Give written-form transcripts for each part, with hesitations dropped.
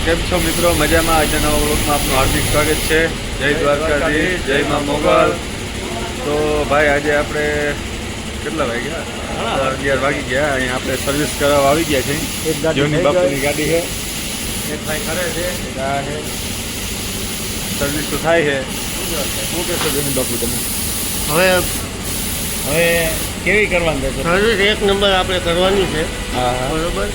કેમ છો મિત્રો? મજામાં? આજના નવા વ્લોગમાં આપનું હાર્દિક સ્વાગત છે. જય દ્વારકાધીશ, જય મા મોગલ. તો ભાઈ આજે આપણે કેટલા વાગ્યા? 11 વાગી ગયા. અહીંયા આપણે સર્વિસ કરાવવા આવી ગયા છે. જોની બાપુની ગાડી છે, એક ભાઈ કરે છે, આ છે સર્વિસ તો થાય છે. શું કહેશો જોની બાપુ તમે? હવે કેવી કરવાની છે સર્વિસ એક નંબર આપણે કરવાની છે. હા, બરોબર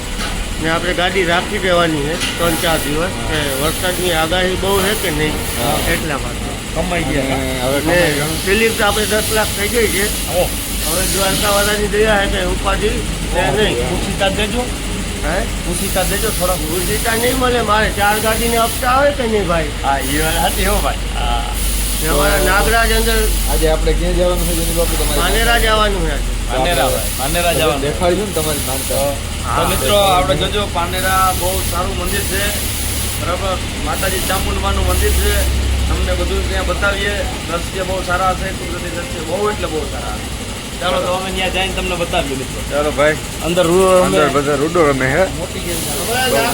ને આપણે ગાડી રાખી દેવાની છે 3-4 દિવસ. વરસાદની આગાહી બહુ છે કે નહીં એટલા માટે કમાઈ ગયા. હવે સ્લીપ તો આપણે 10 લાખ થઈ ગઈ છે. હવે દ્વારકાવાળાની દયા છે કે ઉપાધિ નહીં. પૂછીતા દેજો, હે પૂછીતા દેજો થોડા. ભૂલતા નહીં મળે. મારે 4 ગાડીને હપ્તા આવે કે નહીં ભાઈ? હા એ વાત હતી હો ભાઈ. હા અમારા નાગરાજ અંદર આજે આપણે ક્યાં જવાનું છે જોની બાપુ? તમારે માનેરા જવાનું છે. પાનેરા ભાઈ, પાનેરા જવાનું. દેખાડ્યું ને તમારી માનતા. તો મિત્રો આપણે જોજો, પાનેરા બહુ સારું મંદિર છે, બરાબર. માતાજી ચામુંડમાનું મંદિર છે. તમને બધું ત્યાં બતાવીએ. દ્રશ્ય બહુ સારા છે, કુદરતી દ્રશ્ય બહુ એટલે બહુ સારા. ચાલો તો અમે ત્યાં જઈને તમને બતાવીએ મિત્રો. ચાલો ભાઈ, અંદર અંદર બધા રૂડો રમે છે. મોટી ગેમ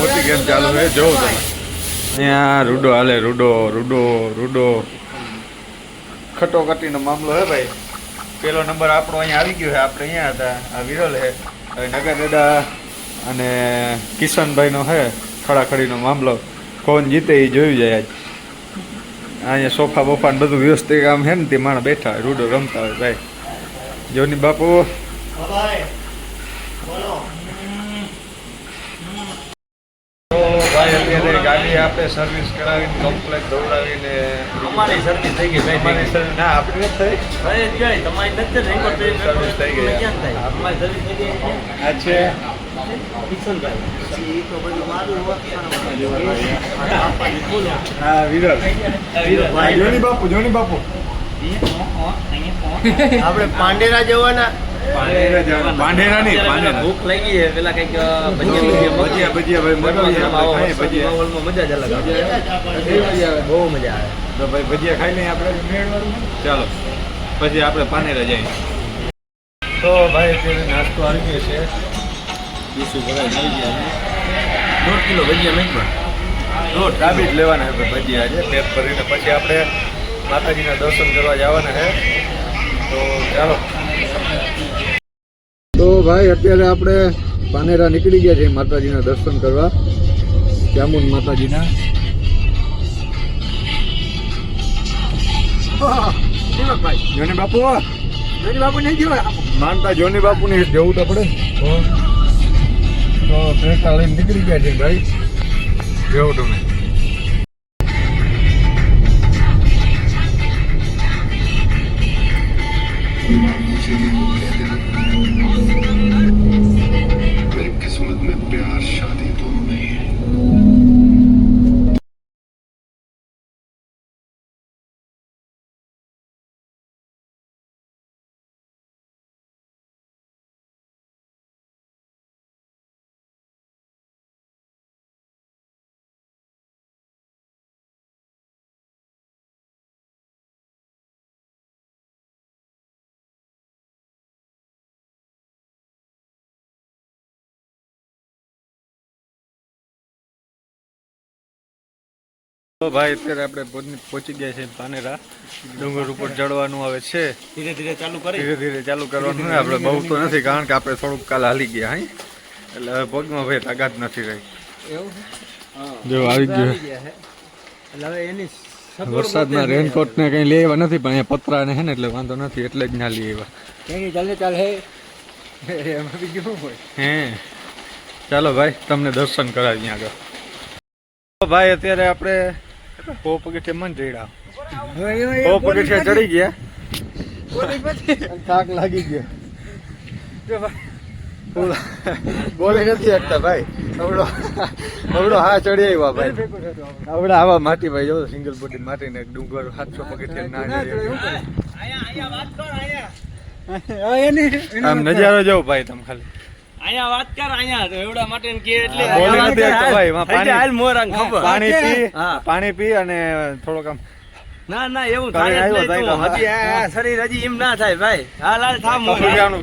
મોટી ગેમ ચાલુ છે, જોવો તમે. અહીંયા રૂડો હાલે, રૂડો ખટોકટીનો મામલો છે ભાઈ. પેલો નંબર આપણો અહીંયા આવી ગયો છે. આપણે અહીંયા હતા. આ વિરલ છે. હવે નગર દાદા અને કિશનભાઈનો છે ખડાખડીનો મામલો. કોણ જીતે એ જોયું જાય આજ. અહીંયા સોફા બોફા ને બધું વ્યવસ્થિત આમ છે ને તે માણસ બેઠા હોય, રૂડો રમતા હોય ભાઈ. જોની બાપુ ભાઈ બોલો. તો ભાઈ અત્યારે ગાડી આપણે સર્વિસ કરાવીને કમ્પ્લેટ દોડાવીને અમારી સર્વિસ થઈ ગઈ ભાઈ. અમારી સર્વિસ ના આપણી નથી થઈ. ભાઈ જ ગઈ તમારી નથી થઈ. સર્વિસ થઈ ગઈ. ક્યાં થાય? અમારી સર્વિસ થઈ ગઈ. આ છે કિશનભાઈ. એ તો બધું મારું હા વિરલ. ભાઈ જોની બાપુ આપણે પાંડેરા જવાના. પાંડેરા નહીં, પાંડેરા. ભૂખ લાગી છે. પેલા કઈક ભજીયા ભજીયા ભાઈ માહોલમાં ભજીયા મજા જ અલગ આવે. બહુ મજા આવે. તો ભાઈ ભજીયા ખાઈ લઈએ આપણે. ચાલો પછી આપણે પાનેરા જઈએ. તો ભાઈ અત્યારે નાસ્તો આવી ગયો છે. ડીશું ભરાઈ આવી ગયા. 1.5 કિલો ભજીયા મેકમાં. ડાબી જ લેવાના છે ભજીયા આજે પેટ ભરીને. પછી આપણે માતાજીના દર્શન કરવા જવાના છે. તો ચાલો. તો ભાઈ અત્યારે આપણે પાનેરા નીકળી ગયા છે માતાજીના દર્શન કરવા. ચામુંડ માતાજીના. જોની બાપુ નહીં જવાય. માનતા જોની બાપુની જવું તો પડે. તો ટ્રેક્ટર લઈને નીકળી ગયા છે ભાઈ. જેવું તમે. मेरी किस्मत में प्यार शादी दोनों नहीं है. તો ભાઈ અત્યારે આપણે પહોંચી ગયા છે પાનેરા. ડુંગર ઉપર ચડવાનું આવે છે. ધીરે ધીરે ચાલુ કરી. ધીરે ધીરે ચાલુ કરવાનું હોય. આપણે બહુ તો નથી, કારણ કે આપણે થોડુંક કાલ હાલી ગયા હે. એટલે હવે પગમાં ભાઈ તાકાત નથી રહી. જો આવી ગયું. એટલે હવે એની વરસાદના રેનકોટ ને કઈ લેવા નથી, પણ અહીંયા પતરા ને હે ને એટલે વાંધો નથી, એટલે જ ના લઈ આવ્યા. એમાં બીજું શું હોય? હે ચાલો ભાઈ, તમને દર્શન કરાવી આગળ. ભાઈ અત્યારે આપણે 100 પગથિયા મન ચડ્યા. 100 પગથિયા ચડી ગયા. થાક લાગી ગયો. બોલી નથી શકતા ભાઈ. અવડો હા ચડી આવ્યા ભાઈ. આવડા આવા માટી ભાઈ. જો સિંગલ બોડી માટીને ડુંગર 700 પગથિયા ના આમ નજારો જોવો ભાઈ તમે ખાલી. અહીંયા વાત કર. અહીંયા તો એવડા માટે કે એટલે બોલી નથી શકતા ભાઈ. હા. પાણી પી અને થોડોક આમ ના એવું થાય જ નહીં. તું હજી આ શરીર હજી એમ ના થાય ભાઈ. હાલ થામ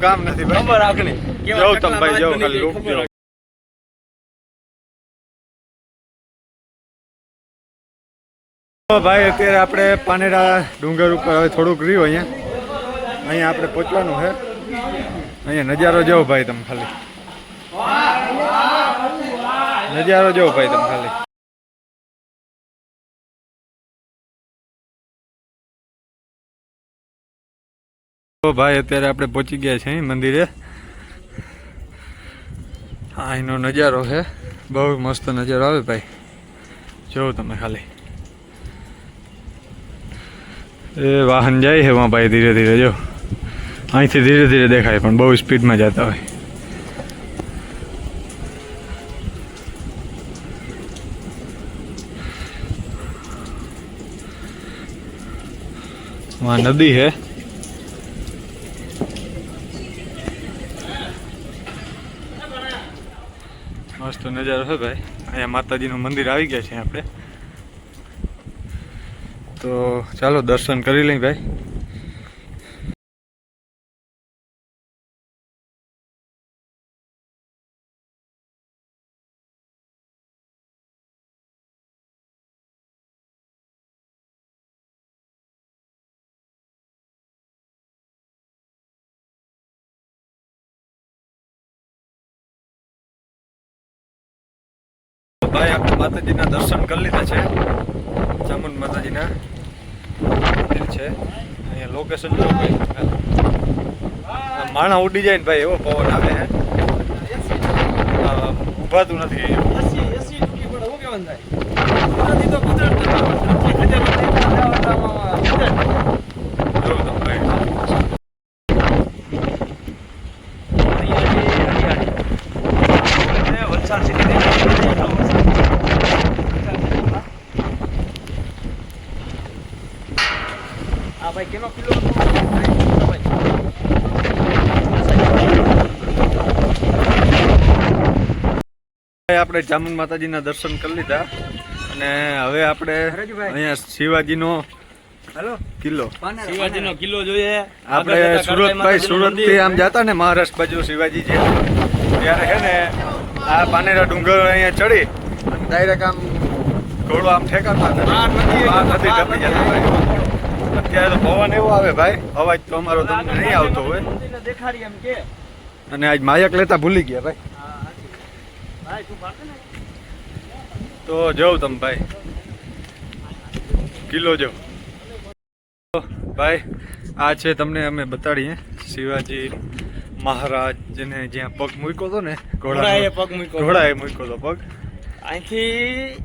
કામ નથી ભાઈ. ખબર રાખને જો તમે ભાઈ જો ખાલી તો ભાઈ અત્યારે આપણે પાનેરા ડુંગર ઉપર હવે થોડુંક રહ્યું અહીંયા આપણે પહોંચવાનું છે. અહીંયા નજારો જોવો ભાઈ તમે ખાલી, નજારો જોવો ભાઈ તમે ખાલી. તો ભાઈ અત્યારે આપણે પહોંચી ગયા છીએ મંદિરે. અહીંનો નજારો છે, બહુ મસ્ત નજારો આવે ભાઈ, જોવો તમે ખાલી. એ વાહન જાય છે વहाँ ભાઈ ધીરે ધીરે, જો અહીંથી ધીરે ધીરે દેખાય પણ બહુ સ્પીડમાં જતા હોય. वहाँ नदी है. મસ્ત નજારો છે ભાઈ. અહીંયા માતાજીનું મંદિર આવી ગયા છે આપણે, તો ચાલો દર્શન કરી લઈએ ભાઈ. ભાઈ આપણે માતાજીના દર્શન કરી લીધા છે. ચામુંડ માતાજીના મંદિર છે. અહીંયા લોકેશન જો ભાઈ, માણા ઉડી જાય ને ભાઈ, એવો પવન આવે છે, ઉભાતું નથી. આપણે ચામુંડ માતાજીના દર્શન કરી લીધા અને હવે આપણે અહીંયા શિવાજીનો કિલ્લો, શિવાજીનો કિલ્લો જોઈએ. આપણે સુરતભાઈ, સુરતથી આમ જતા ને મહારાષ્ટ્ર બાજુ શિવાજી છે ત્યારે છે ને આ પાનેરા ડુંગર અહીંયા ચડી અને ડાયરેક્ટ આમ ઘોડો આમ ઠેકાતા નથી ટપી જતા ભાઈ. અત્યારે તો પવન એવો આવે ભાઈ, અવાજ તો અમારો તમને નહીં આવતો હોય. અને આજ માયક લેતા ભૂલી ગયા ભાઈ. તો જોઉં તમે ભાઈ કિલ્લો જો ભાઈ. આ છે તમને અમે બતાડીએ શિવાજી મહારાજ જેને જ્યાં પગ મૂક્યો હતો ને, ઘોડાએ મૂક્યો હતો પગ. અહીંથી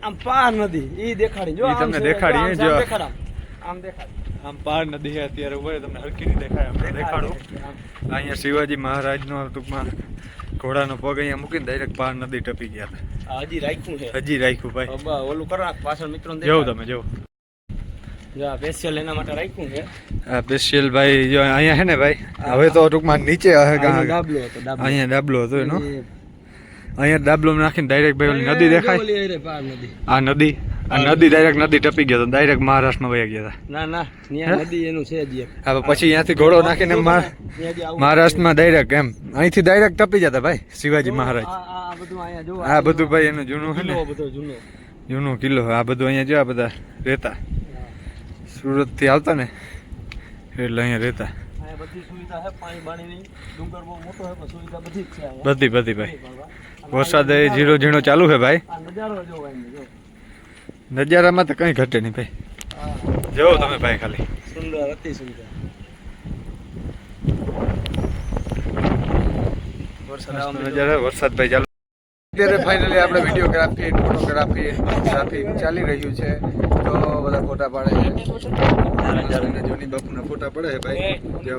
આમ પાર નદી ઈ દેખાડી, જો તમને દેખાડીએ, જો આમ દેખાડી. આમ પાર નદી અત્યારે ઉપર તમને હરકી નહીં દેખાય, અમને દેખાડું. અહીંયા શિવાજી મહારાજનો ટૂંકમાં ઘોડાનો પગ અહીંયા મૂકીને ડાયરેક્ટ પાર નદી ટપી ગયા હતા. હજી રાખ્યું છે, હજી રાખ્યું ભાઈ. ઓલું કરો પાછળ મિત્રો જોવું તમે જો સ્પેશિયલ એના માટે રાખ્યું છે. આ સ્પેશિયલ ભાઈ જો અહીંયા છે ને ભાઈ, હવે તો ટૂંકમાં નીચે ડાબલો હતો, અહીંયા ડાબલો હતો એનો, અહીંયા ડાબલો નાખીને ડાયરેક્ટ ભાઈ નદી દેખાય. આ નદી ડાયરેક્ટ નદી ટપી ગયો તો ડાયરેક્ટ મહારાષ્ટ્રમાં વયા ગયા હતા. ના ના ત્યાં નદી એનું છે જ. હા પછી અહીંયાથી ઘોડો નાખીને મહારાષ્ટ્રમાં ડાયરેક્ટ એમ અહીંથી ડાયરેક્ટ ટપી જતા ભાઈ શિવાજી મહારાજ. આ બધું ભાઈ એનું જૂનું છે ને, જૂનો કિલ્લો. આ બધું અહીંયા જો આ બધા રહેતા, સુરત થી આવતા ને એટલે અહીંયા રહેતા. બધી ભાઈ. વરસાદ ઝીરો ઝીણો ચાલુ છે ભાઈ. નજારામાં તો કઈ ઘટે નહીં ભાઈ, જોવો તમે ભાઈ ખાલી. સુંદર, અતિ સુંદર. વરસાદ ભાઈ ચાલુ. અત્યારે ફાઇનલી આપણે વિડીયોગ્રાફી, ફોટોગ્રાફી ચાલી રહ્યું છે. તો બધા ફોટા પાડે છે, જોની બાપુના ફોટા પડે છે ભાઈ. જો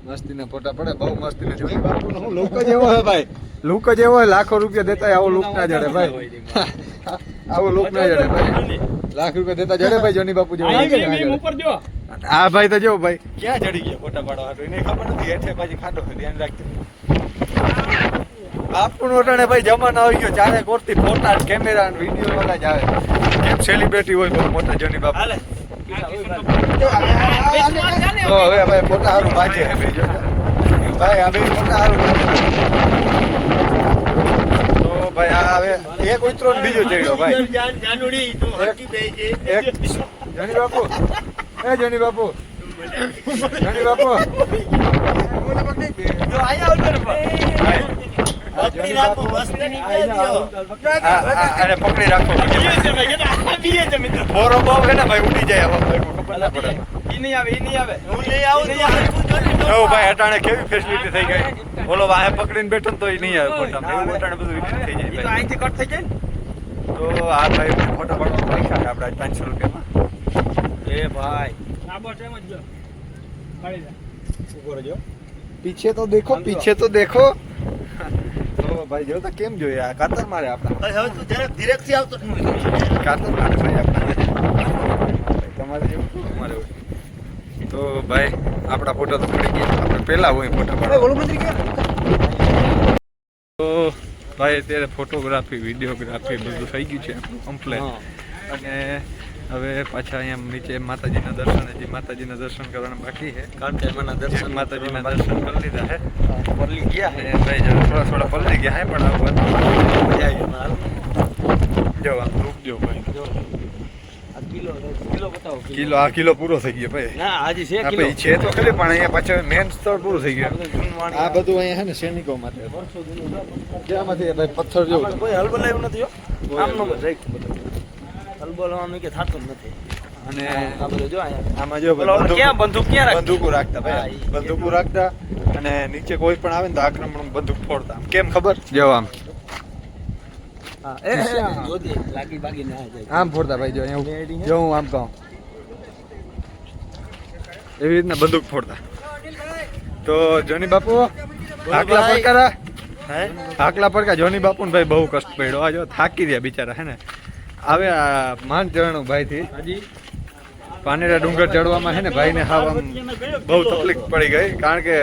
મસ્તીના ફોટા પડે, બહુ મસ્તીના. જોની બાપુનો હું લુક જ એવો છે ભાઈ, લુક જ એવો હોય. લાખો રૂપિયા દેતા આવો લુક ના જડે ભાઈ, આવો લુક ના જડે ભાઈ. લાખ રૂપિયા દેતા જડે ભાઈ જોની બાપુ જેવો. આ ભાઈ તો જો ભાઈ ક્યાં ચડી ગયા ફોટા પાડવા, એને ખબર નથી. એટલે પછી ખાટો ધ્યાન રાખજો. આપણું ઓટાણે ભાઈ જમાનો આવી ગયો, ચારે કોરથી ફોટા, કેમેરા, વિડીયો બધા જ આવે. કેમ સેલિબ્રિટી હોય બહુ મોટા જોની બાપુ. તો હવે ભાઈ ફોટા સારું વાંચે ભાઈ, આ બે ફોટા સારું. તો ભાઈ આ હવે એક ઉતરો ને બીજો ચડ્યો ભાઈ. જાનુડી તું હરકી બેહી ગઈ. એક જની બાપુ, એ જની બાપુ, જની બાપુ, જો આયા આવતો ને પણ. પકડી રાખો, મસ્તીની બે દ્યો. અને પકડી રાખો. બોરો બહુ છે ને ભાઈ, ઉડી જાય આવા ભાઈ, ખબર ના પડે. ઈ નહીં આવે, ઈ નહીં આવે. હું લઈ આવું તો હરખું જોઈને જો ભાઈ અટાણે કેવી ફેસિલિટી થઈ ગઈ. બોલો વાહે પકડીને બેઠો ને તો ઈ નહીં આવે ફોટામાં. એવું અટાણે બધું વિકસિત થઈ ઈ તો જાય અહીંથી કટ થઈ જાય ને. ભાઈ. તો આ ભાઈ ફોટા પાડવા રાખ્યા છે આપણે 500 રૂપિયામાં. એ ભાઈ પીછે તો દેખો, પીછે તો દેખો. તો ભાઈ જો તો કેમ જોઈએ આ કાતર મારે આપણા, હવે તું જરાક ધીરેકથી આવતો. કાતર મારે ભાઈ આપણા. તમારે જેવું શું અમારે હોય. તો ભાઈ આપણા ફોટા તો પડી ગયા, આપણે પહેલા હોય ફોટા પાડવા. તો ભાઈ અત્યારે ફોટોગ્રાફી, વિડીયોગ્રાફી બધું થઈ ગયું છે આપણું કમ્પ્લેટ. અને હવે પાછા અહીંયા નીચે માતાજીના દર્શન, હજી માતાજીના દર્શન કરવાના બાકી છે. કારણ કે એમાંના દર્શન માતાજીના દર્શન કરી લીધા છે. પરલી ગયા અને ભાઈ જરા થોડા પલળી ગયા હે, પણ આ વાત મજા આવી. જો આમ રૂપ જો ભાઈ. આ કિલો બતાવો. કિલો પૂરો થઈ ગયો ભાઈ. ના હાજી છે આ કિલો. ભાઈ છે તો ખરી, પણ અહીંયા પાછળ મેન સ્થળ પૂરું થઈ ગયું. જૂનવાણી. આ બધું અહીંયા છે ને સૈનિકો માટે. જ્યાંમાંથી ભાઈ પથ્થર જેવું આપણે કોઈ હલબલાયું નથી હો. આમનો જ રાખ્યું બધું. હલબલાવાનું કે થાતું જ નથી. અને આ બધું જો અહીંયા. આમાં જો ઓલા ક્યાં બંદૂક ક્યાં રાખી? બંદૂકો રાખતા હા, ભાઈ, ઈ. બંદૂકો રાખતા. અને નીચે કોઈ પણ આવે ને તો આક્રમણ બંદૂક ફોડતા. આમ કેમ ખબર? જો આમ હા એ જોતી લાગી બાગી ના જાય. આમ ફોડતા ભાઈ. જો અહીંયા જો હું આમ કહું એવી રીતના બંદૂક ફોડતા. તો જોની બાપુ આકલા પડકારા, આકલા પડકા જોની બાપુ ને ભાઈ બહુ કષ્ટ પડ્યો. આ જો થાકી રહ્યા બિચારા હે ને. આવે આ માન ચરણું ભાઈ થી પાનેરા ડુંગર ચડવામાં છે ને ભાઈ ને હાવ આમ બહુ તકલીફ પડી ગઈ. કારણ કે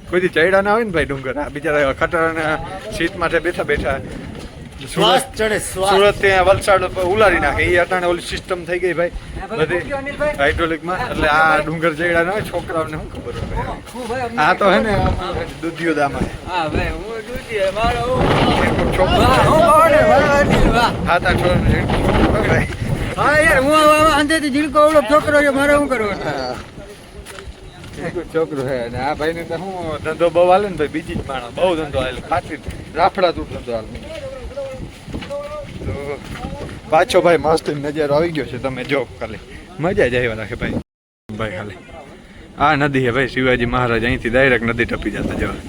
કોઈથી ચડ્યા ના હોય ને ભાઈ ડુંગર. આ બિચારા ખટારાના સીટ માટે બેઠા બેઠા શ્વાસ ચડે, શ્વાસ. સુરત ત્યાં વલસાડ ઉલારી નાખે. એ અટાણે ઓલી સિસ્ટમ થઈ ગઈ ભાઈ બધી હાઇડ્રોલિકમાં. એટલે આ ડુંગર ચડ્યા ના હોય છોકરાઓને શું ખબર હોય. આ તો હે ને દુધિયોદામાં હા ભાઈ હું જોતી મારો છોકરો વાહ હાથ આ છોકરો હા યાર હું અંદરથી જીણકો ઓલો છોકરો છે મારે શું કરવું? છોકરો હે ને આ ભાઈ ને તો શું ધંધો બહુ હાલે ને ભાઈ. બીજી જ માણસ બહુ ધંધો હાલે, ખાતી રાફડા તું ધંધો હાલે. તો પાછો ભાઈ મસ્ત નજારો આવી ગયો છે. તમે જો ખાલી મજા જ આવ્યા રાખે ભાઈ. ભાઈ ખાલી આ નદી છે ભાઈ, શિવાજી મહારાજ અહીંથી ડાયરેક્ટ નદી ટપી જતા જવા.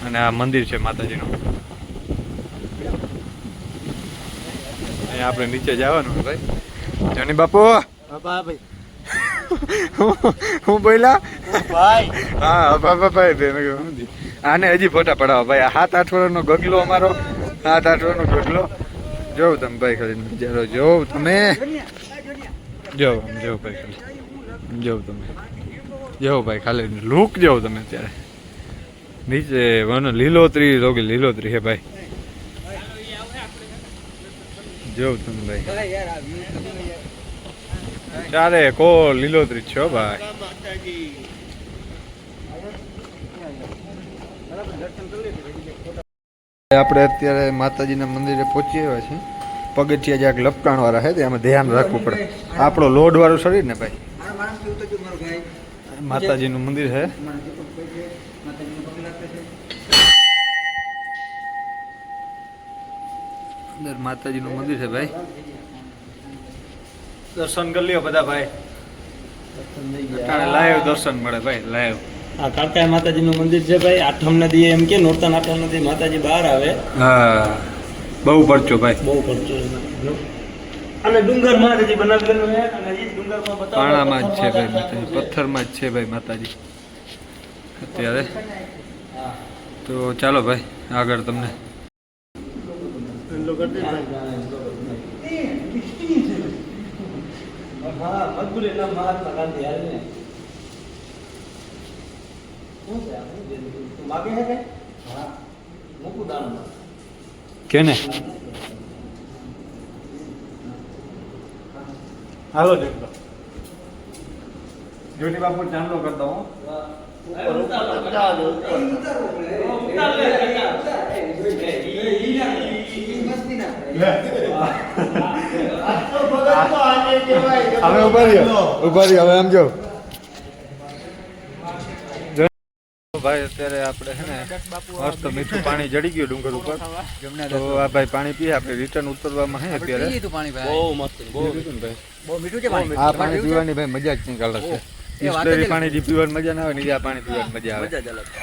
અને આ મંદિર છે માતાજીનું. અહીંયા આપણે નીચે જવાનું છે ભાઈ. જોની બાપુ ભાઈ હું બોલ્યા ભાઈ હા ભાઈ. આને હજી ફોટા પડાવો ભાઈ. આ 7-8 વર્ષનો ગગલો અમારો, 7-8 વર્ષનો ગગલો. જોવ તમે ભાઈ ખાલી નજારો જોવ તમે. જોવ જોવ ભાઈ ખાલી જોવ તમે. જોવ ભાઈ ખાલી લુક જોવ તમે અત્યારે. નીચે મને લીલોતરી રોગી લીલોતરી હે ભાઈ. જોવ તમે ભાઈ ચારે કો લીલોતરી છો ભાઈ. આપણે અત્યારે માતાજીના મંદિરે પહોંચી આવ્યા છીએ. પગથિયા જ્યાં લપકાણ વાળા છે એમાં ધ્યાન રાખવું પડે. આપણો લોડ વાળું શરીર ને ભાઈ. માતાજીનું મંદિર છે. અંદર માતાજીનું મંદિર છે ભાઈ. દર્શન કરી લ્યો બધા ભાઈ. લાઈવ દર્શન મળે ભાઈ, લાઈવ. આ કાળકા માતાજીનું મંદિર છે ભાઈ. આઠમ નદી એમ કે નોરતા આઠમ નદી માતાજી બહાર આવે. હા બહુ પડચો ભાઈ. બહુ પડતો અને ડુંગરમાં જ હજી બનાવેલું છે અને હજી ડુંગરમાં પાણામાં જ છે ભાઈ માતાજી, પથ્થરમાં જ છે ભાઈ માતાજી અત્યારે. તો ચાલો ભાઈ આગળ તમને હા મજબૂર એટલા મહાત્મા ગાંધી હાલ ને શું છે તું માગે છે કે હા મૂકું દાનમાં કેને હાલો દેખો જોની બાપુ ચાંદલો કરતા હું ઉપર હવે ઉભા રહ્યો હવે આમ જો ભાઈ અત્યારે આપણે છે ને મસ્ત મીઠું પાણી જડી ગયું ડુંગર ઉપર તો આ ભાઈ પાણી પીએ આપણે રિટર્ન ઉતરવામાં હે અત્યારે બહુ મસ્ત બહુ આ પાણી પીવાની ભાઈ મજા જ કંઈક અલગ છે બિસ્લેરી પાણી જે પીવાની મજા ના આવે ને આ પાણી પીવાની મજા આવે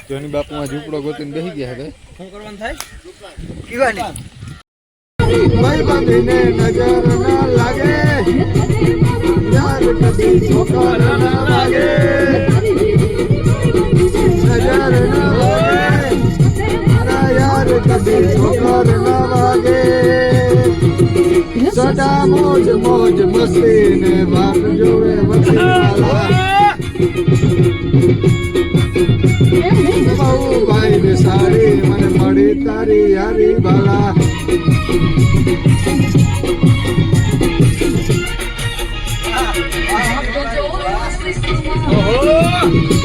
જોની બાપુમાં ઝૂંપડો ગોતીને બેસી ગયા હવે શું કરવાનું થાય ભાઈ બંધીને નજર ના લાગે યાર કદી છોકર ના લાગે નજર ના લાગે મારા યાર કદી છોકર ના લાગે સદા મોજ મોજ મસ્તી ને વાત જોવે વખીવાલા બહુ ભાઈ ને સારી મને મળી તારી યારી બાલા ઓહો